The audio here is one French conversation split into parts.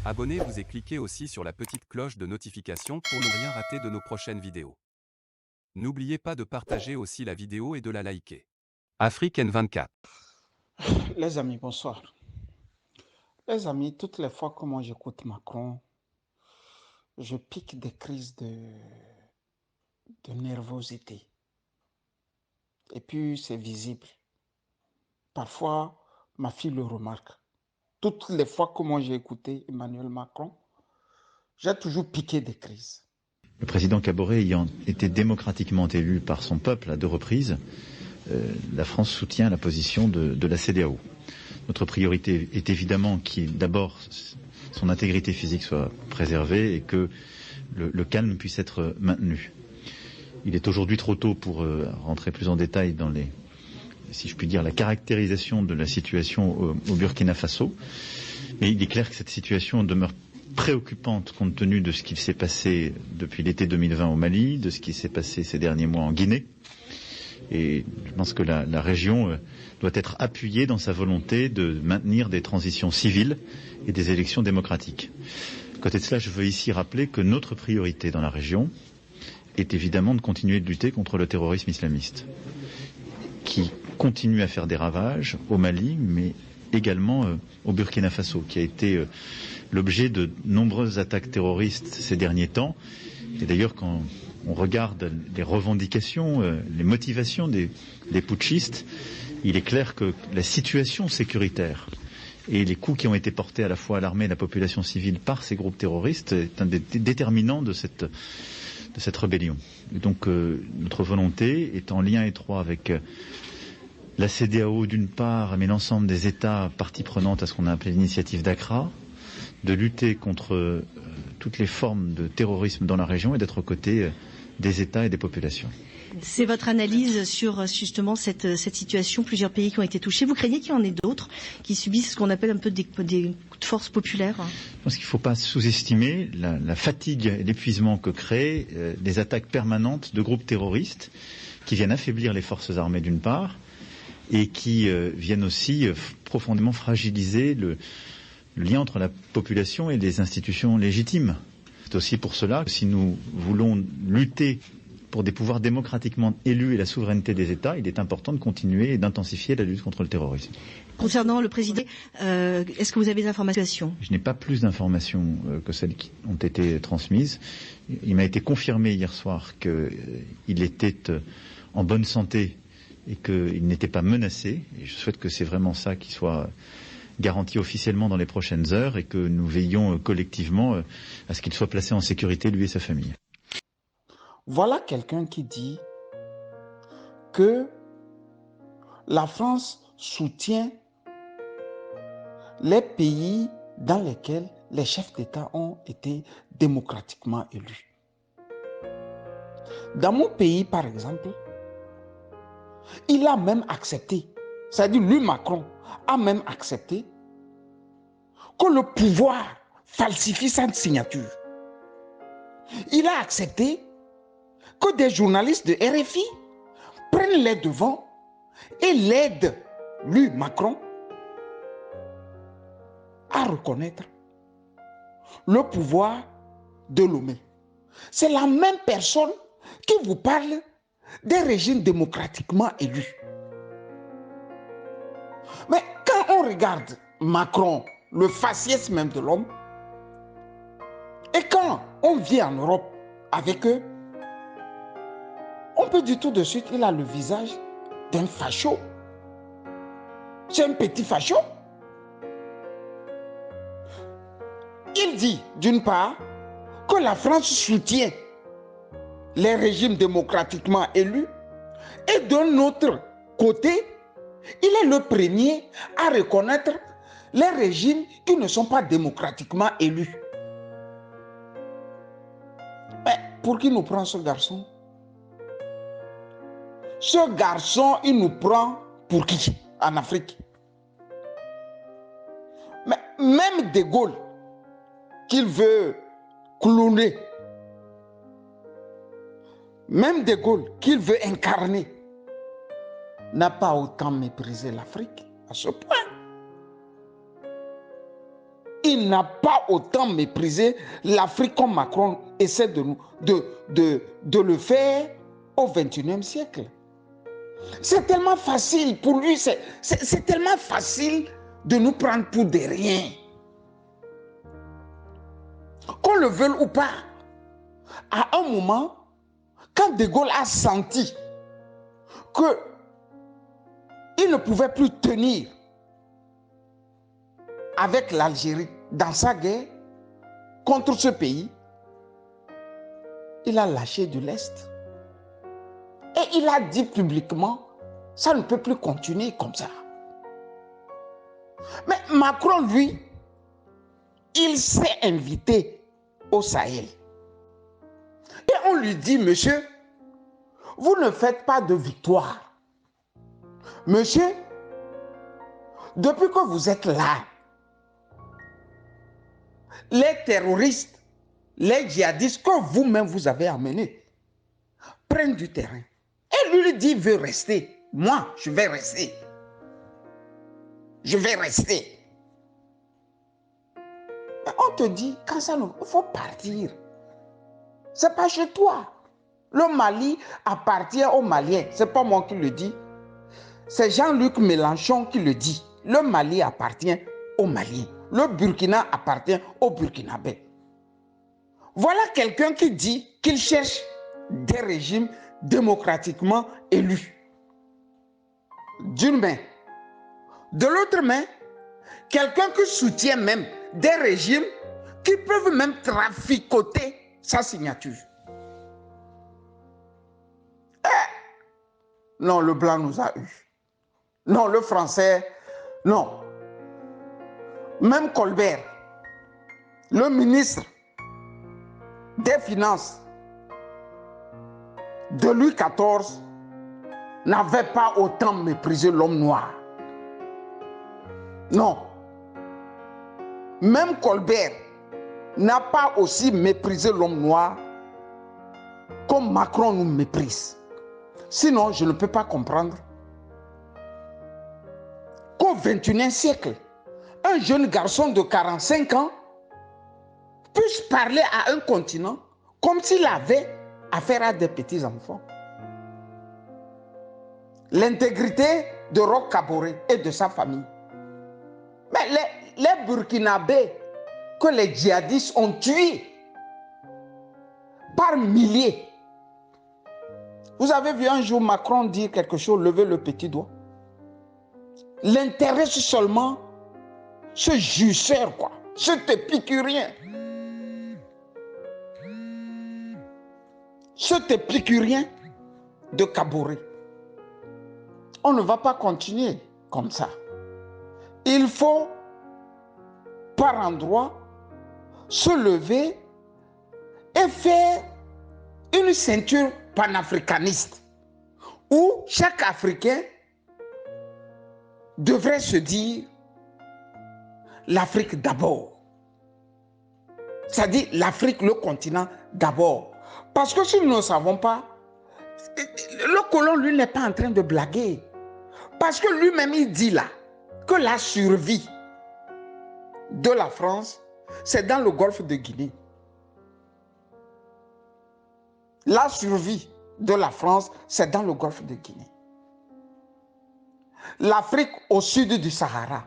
Abonnez-vous et cliquez aussi sur la petite cloche de notification pour ne rien rater de nos prochaines vidéos. N'oubliez pas de partager aussi la vidéo et de la liker. Afrique N24. Les amis, bonsoir. Les amis, toutes les fois que moi j'écoute Macron, je pique des crises de nervosité. Et puis c'est visible. Parfois, ma fille le remarque. Toutes les fois que moi j'ai écouté Emmanuel Macron, j'ai toujours piqué des crises. Le président Kaboré ayant été démocratiquement élu par son peuple à 2 reprises, la France soutient la position de la CEDEAO. Notre priorité est évidemment d'abord son intégrité physique soit préservée et que le calme puisse être maintenu. Il est aujourd'hui trop tôt pour rentrer plus en détail dans si je puis dire, la caractérisation de la situation au Burkina Faso. Mais il est clair que cette situation demeure préoccupante compte tenu de ce qui s'est passé depuis l'été 2020 au Mali, de ce qui s'est passé ces derniers mois en Guinée. Et je pense que la région doit être appuyée dans sa volonté de maintenir des transitions civiles et des élections démocratiques. À côté de cela, je veux ici rappeler que notre priorité dans la région est évidemment de continuer de lutter contre le terrorisme islamiste, qui continue à faire des ravages au Mali, mais également au Burkina Faso, qui a été l'objet de nombreuses attaques terroristes ces derniers temps. Et d'ailleurs, quand on regarde les revendications, les motivations des putschistes, il est clair que la situation sécuritaire et les coups qui ont été portés à la fois à l'armée et à la population civile par ces groupes terroristes est un des déterminants de cette rébellion. Et donc notre volonté est en lien étroit avec la CEDEAO d'une part, mais l'ensemble des États parties prenantes à ce qu'on a appelé l'initiative d'Accra, de lutter contre toutes les formes de terrorisme dans la région et d'être aux côtés des États et des populations. C'est votre analyse sur justement cette situation, plusieurs pays qui ont été touchés. Vous craignez qu'il y en ait d'autres qui subissent ce qu'on appelle un peu des coups de force populaire? Je pense qu'il ne faut pas sous-estimer la fatigue et l'épuisement que créent les attaques permanentes de groupes terroristes qui viennent affaiblir les forces armées d'une part et qui viennent aussi profondément fragiliser le lien entre la population et les institutions légitimes. C'est aussi pour cela que si nous voulons lutter pour des pouvoirs démocratiquement élus et la souveraineté des États, il est important de continuer et d'intensifier la lutte contre le terrorisme. Concernant le président, est-ce que vous avez des informations? Je n'ai pas plus d'informations que celles qui ont été transmises. Il m'a été confirmé hier soir qu'il était en bonne santé et qu'il n'était pas menacé. Et je souhaite que c'est vraiment ça qui soit garanti officiellement dans les prochaines heures et que nous veillons collectivement à ce qu'il soit placé en sécurité, lui et sa famille. Voilà quelqu'un qui dit que la France soutient les pays dans lesquels les chefs d'État ont été démocratiquement élus. Dans mon pays, par exemple, il a même accepté, c'est-à-dire lui, Macron, a même accepté que le pouvoir falsifie sa signature. Il a accepté que des journalistes de RFI prennent les devants et l'aident, lui, Macron, à reconnaître le pouvoir de Lomé. C'est la même personne qui vous parle des régimes démocratiquement élus. Mais quand on regarde Macron, le faciès même de l'homme, et quand on vient en Europe avec eux, on peut dire tout de suite qu'il a le visage d'un facho. C'est un petit facho. Il dit, d'une part, que la France soutient les régimes démocratiquement élus et d'un autre côté, il est le premier à reconnaître les régimes qui ne sont pas démocratiquement élus. Mais pour qui nous prend ce garçon? Ce garçon, il nous prend pour qui en Afrique? Mais même De Gaulle, qu'il veut clowner, même De Gaulle, qu'il veut incarner, n'a pas autant méprisé l'Afrique à ce point. il n'a pas autant méprisé l'Afrique comme Macron essaie de le faire au XXIe siècle. C'est tellement facile pour lui, c'est tellement facile de nous prendre pour des riens. Qu'on le veuille ou pas, à un moment, quand De Gaulle a senti qu'il ne pouvait plus tenir avec l'Algérie dans sa guerre contre ce pays, il a lâché de l'Est. Et il a dit publiquement, ça ne peut plus continuer comme ça. Mais Macron, lui, il s'est invité au Sahel. Et on lui dit, monsieur, vous ne faites pas de victoire. Monsieur, depuis que vous êtes là, les terroristes, les djihadistes que vous-même vous avez amenés, prennent du terrain. Et lui dit, il veut rester. Moi, je vais rester. Je vais rester. Mais on te dit, quand ça, il faut partir. Ce n'est pas chez toi. Le Mali appartient aux Maliens. Ce n'est pas moi qui le dis. C'est Jean-Luc Mélenchon qui le dit. Le Mali appartient aux Maliens. Le Burkina appartient aux Burkinabés. Voilà quelqu'un qui dit qu'il cherche des régimes démocratiquement élus. D'une main. De l'autre main, quelqu'un qui soutient même des régimes qui peuvent même traficoter sa signature. Non, le blanc nous a eu. Non, le français, non. Même Colbert, le ministre des Finances de Louis XIV, n'avait pas autant méprisé l'homme noir. Non. Même Colbert n'a pas aussi méprisé l'homme noir comme Macron nous méprise. Sinon, je ne peux pas comprendre qu'au XXIe siècle, un jeune garçon de 45 ans puisse parler à un continent comme s'il avait affaire à des petits enfants. L'intégrité de Roch Kaboré et de sa famille. Mais les Burkinabés que les djihadistes ont tués par milliers. Vous avez vu un jour Macron dire quelque chose, lever le petit doigt. L'intéresse seulement ce jusseur, quoi, cet épicurien. Cet épicurien de Kaboré. On ne va pas continuer comme ça. Il faut, par endroit, se lever et faire une ceinture panafricaniste où chaque Africain devrait se dire l'Afrique d'abord. C'est-à-dire l'Afrique, le continent d'abord. Parce que si nous ne savons pas, le colon, lui, n'est pas en train de blaguer. Parce que lui-même, il dit là que la survie de la France, c'est dans le golfe de Guinée. La survie de la France, c'est dans le golfe de Guinée. L'Afrique au sud du Sahara,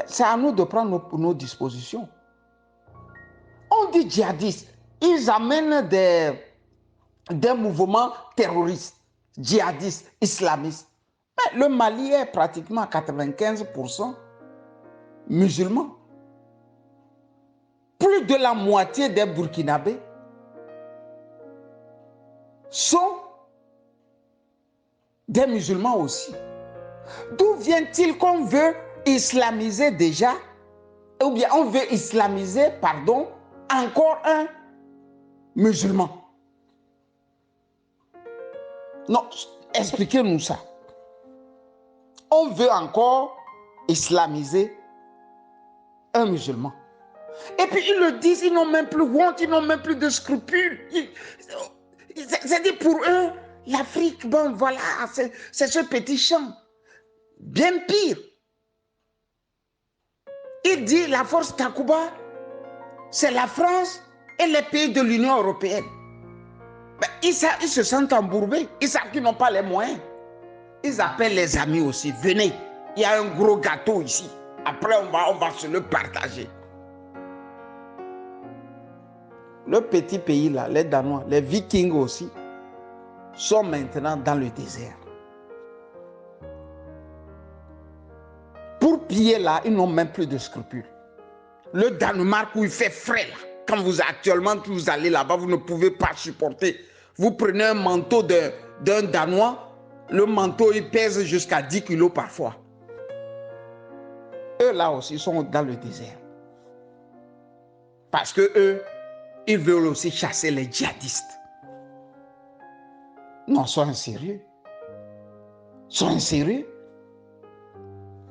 c'est à nous de prendre nos dispositions. On dit djihadistes, ils amènent des mouvements terroristes, djihadistes, islamistes. Mais le Mali est pratiquement à 95% musulmans. Plus de la moitié des Burkinabés sont des musulmans aussi. D'où vient-il qu'on veut islamiser déjà, ou bien on veut islamiser, pardon, encore un musulman? Non, expliquez-nous ça. On veut encore islamiser un musulman. Et puis ils le disent, ils n'ont même plus honte, ils n'ont même plus de scrupules. C'est-à-dire pour eux, l'Afrique, bon voilà, c'est ce petit champ. Bien pire. Ils il dit la force Takuba, c'est la France et les pays de l'Union européenne. Ben, ils se sentent embourbés, ils savent qu'ils n'ont pas les moyens. Ils appellent les amis aussi, venez, il y a un gros gâteau ici. Après, on va se le partager. Le petit pays là, les Danois, les Vikings aussi, sont maintenant dans le désert. Pour piller là, ils n'ont même plus de scrupules. Le Danemark où il fait frais là, quand actuellement vous allez là-bas, vous ne pouvez pas supporter. Vous prenez un manteau d'un Danois, le manteau il pèse jusqu'à 10 kilos parfois. Eux là aussi sont dans le désert. Parce que eux, ils veulent aussi chasser les djihadistes. Non, soyez sérieux. Soyez sérieux.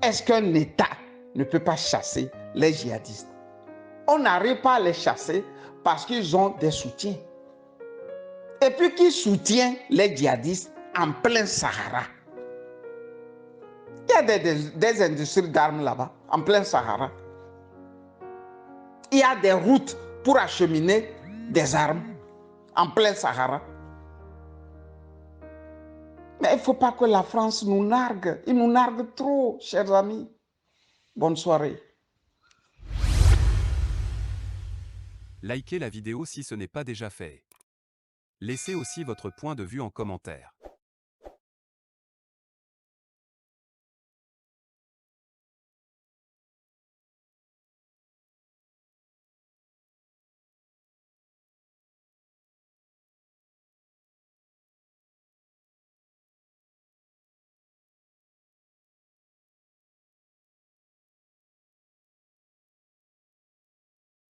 Est-ce qu'un État ne peut pas chasser les djihadistes? On n'arrive pas à les chasser parce qu'ils ont des soutiens. Et puis qui soutient les djihadistes en plein Sahara? Il y a des industries d'armes là-bas, en plein Sahara. Il y a des routes pour acheminer des armes en plein Sahara. Mais il ne faut pas que la France nous nargue. Il nous nargue trop, chers amis. Bonne soirée. Likez la vidéo si ce n'est pas déjà fait. Laissez aussi votre point de vue en commentaire.